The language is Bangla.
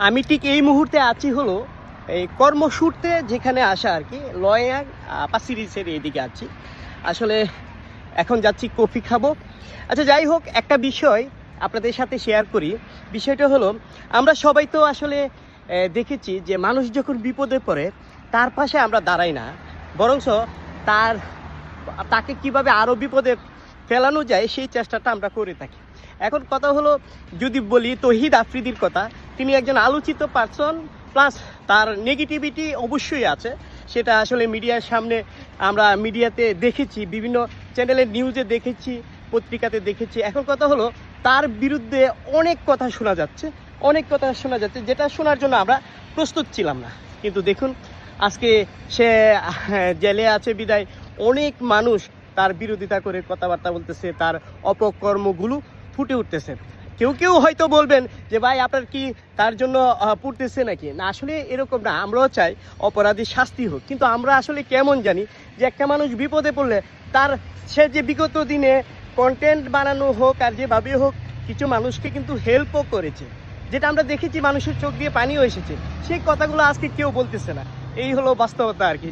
আমি ঠিক এই মুহূর্তে আছি হলো এই কর্মসূত্রে যেখানে আসা আর কি লয়ার পাসিরিসের এইদিকে আছি। আসলে এখন যাচ্ছি কফি খাবো। আচ্ছা যাই হোক, একটা বিষয় আপনাদের সাথে শেয়ার করি। বিষয়টা হলো, আমরা সবাই তো আসলে দেখেছি যে মানুষ যখন বিপদে পড়ে তার পাশে আমরা দাঁড়াই না, বরঞ্চ তার তাকে কিভাবে আরও বিপদে ফেলানো যায় সেই চেষ্টাটা আমরা করে থাকি। এখন কথা হলো, যদি বলি তৌহিদ আফ্রিদির কথা, তিনি একজন আলোচিত পার্সন, প্লাস তার নেগেটিভিটি অবশ্যই আছে। সেটা আসলে মিডিয়ার সামনে আমরা মিডিয়াতে দেখেছি, বিভিন্ন চ্যানেলের নিউজে দেখেছি, পত্রিকাতে দেখেছি। এখন কথা হলো, তার বিরুদ্ধে অনেক কথা শোনা যাচ্ছে, অনেক কথা শোনা যাচ্ছে, যেটা শোনার জন্য আমরা প্রস্তুত ছিলাম না। কিন্তু দেখুন, আজকে সে জেলে আছে বিদায় অনেক মানুষ তার বিরোধিতা করে কথাবার্তা বলতেছে, তার অপকর্মগুলো ফুটে উঠতেছে। কেউ কেউ হয়তো বলবেন যে ভাই আপনার কি তার জন্য পড়তেছে নাকি? না, আসলে এরকম না। আমরাও চাই অপরাধী শাস্তি হোক, কিন্তু আমরা আসলে কেমন জানি যে একটা মানুষ বিপদে পড়লে তার সে যে বিগত দিনে কন্টেন্ট বানানো হোক আর যেভাবে হোক কিছু মানুষকে কিন্তু হেল্পও করেছে, যেটা আমরা দেখেছি, মানুষের চোখ দিয়ে পানিও এসেছে। সেই কথাগুলো আজকে কেউ বলতেছে না। এই হলো বাস্তবতা আর কি।